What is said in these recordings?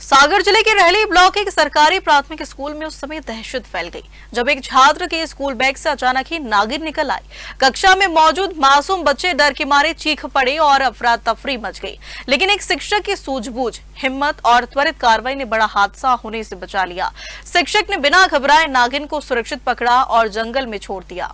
सागर जिले के रहली ब्लॉक के एक सरकारी प्राथमिक स्कूल में उस समय दहशत फैल गई जब एक छात्र के स्कूल बैग से अचानक ही नागिन निकल आई। कक्षा में मौजूद मासूम बच्चे डर के मारे चीख पड़े और अफरा तफरी मच गई, लेकिन एक शिक्षक की सूझबूझ, हिम्मत और त्वरित कार्रवाई ने बड़ा हादसा होने से बचा लिया। शिक्षक ने बिना घबराए नागिन को सुरक्षित पकड़ा और जंगल में छोड़ दिया।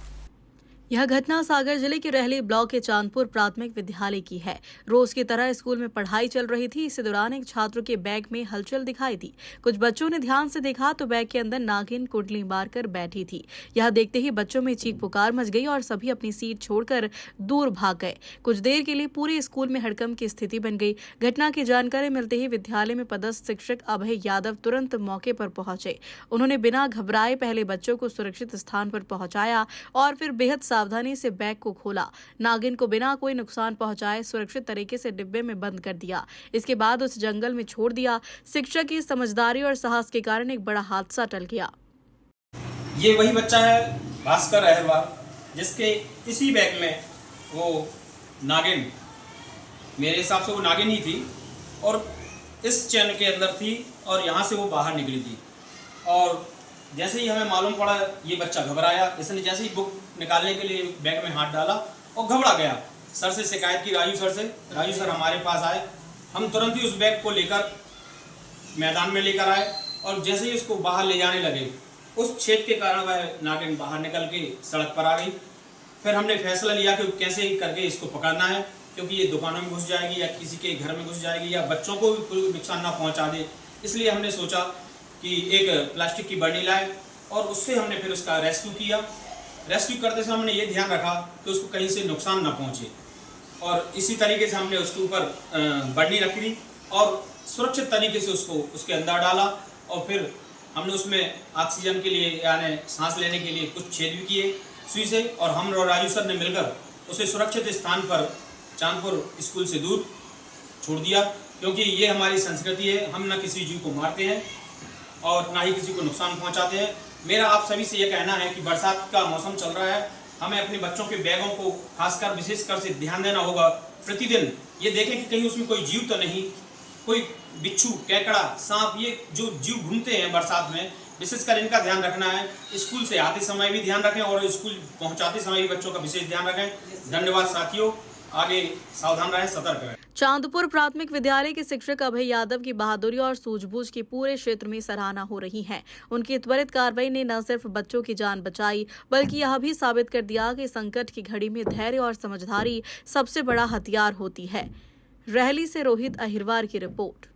यह घटना सागर जिले के रहली ब्लॉक के चांदपुर प्राथमिक विद्यालय की है। रोज की तरह स्कूल में पढ़ाई चल रही थी। इसी दौरान एक छात्र के बैग में हलचल दिखाई दी। कुछ बच्चों ने ध्यान से देखा तो बैग के अंदर नागिन कुंडली मारकर बैठी थी। यह देखते ही बच्चों में चीख पुकार मच गई और सभी अपनी सीट छोड़कर दूर भाग गए। कुछ देर के लिए पूरे स्कूल में हड़कंप की स्थिति बन गई। घटना की जानकारी मिलते ही विद्यालय में पदस्थ शिक्षक अभय यादव तुरंत मौके पर पहुंचे। उन्होंने बिना घबराए पहले बच्चों को सुरक्षित स्थान पर पहुंचाया और फिर बेहद सावधानी से बैग को खोला। नागिन को बिना कोई नुकसान पहुंचाए सुरक्षित तरीके से डिब्बे में बंद कर दिया। इसके बाद उस जंगल में छोड़ दिया। शिक्षक की समझदारी और साहस के कारण एक बड़ा हादसा टल गया। ये वही बच्चा है भास्कर अहरवाल, जिसके इसी बैग में वो नागिन, मेरे हिसाब से वो नागिन ही थी और इस चैन के अंदर थी और यहाँ से वो बाहर निकली थी। और जैसे ही हमें मालूम पड़ा ये बच्चा घबराया। इसने जैसे ही बुक निकालने के लिए बैग में हाथ डाला और घबरा गया। सर से शिकायत की, राजू सर से। राजू सर हमारे पास आए। हम तुरंत ही उस बैग को लेकर मैदान में लेकर आए और जैसे ही उसको बाहर ले जाने लगे उस छेद के कारण वह नागिन बाहर निकल के सड़क पर आ गई। फिर हमने फैसला लिया कि कैसे करके इसको पकड़ना है, क्योंकि ये दुकानों में घुस जाएगी या किसी के घर में घुस जाएगी या बच्चों को भी कोई नुकसान ना पहुँचा दे। इसलिए हमने सोचा कि एक प्लास्टिक की बर्नी लाए और उससे हमने फिर उसका रेस्क्यू किया। रेस्क्यू करते समय हमने ये ध्यान रखा कि उसको कहीं से नुकसान ना पहुंचे और इसी तरीके से हमने उसके ऊपर बर्नी रख दी और सुरक्षित तरीके से उसको उसके अंदर डाला और फिर हमने उसमें ऑक्सीजन के लिए यानी सांस लेने के लिए कुछ छेद भी किए सुई से और हम और राजू सर ने मिलकर उसे सुरक्षित स्थान पर चांदपुर स्कूल से दूर छोड़ दिया, क्योंकि ये हमारी संस्कृति है। हम न किसी जीव को मारते हैं और ना ही किसी को नुकसान पहुंचाते हैं। मेरा आप सभी से ये कहना है कि बरसात का मौसम चल रहा है, हमें अपने बच्चों के बैगों को खासकर विशेषकर से ध्यान देना होगा। प्रतिदिन ये देखें कि कहीं उसमें कोई जीव तो नहीं, कोई बिच्छू, केकड़ा, सांप, ये जो जीव घूमते हैं बरसात में, विशेषकर इनका ध्यान रखना है। स्कूल से आते समय भी ध्यान रखें और स्कूल पहुँचाते समय भी बच्चों का विशेष ध्यान रखें। धन्यवाद साथियों, आगे सावधान रहें, सतर्क रहें। चांदपुर प्राथमिक विद्यालय के शिक्षक अभय यादव की बहादुरी और सूझबूझ की पूरे क्षेत्र में सराहना हो रही है। उनकी त्वरित कार्रवाई ने न सिर्फ बच्चों की जान बचाई, बल्कि यह भी साबित कर दिया कि संकट की घड़ी में धैर्य और समझदारी सबसे बड़ा हथियार होती है। रहली से रोहित अहिरवार की रिपोर्ट।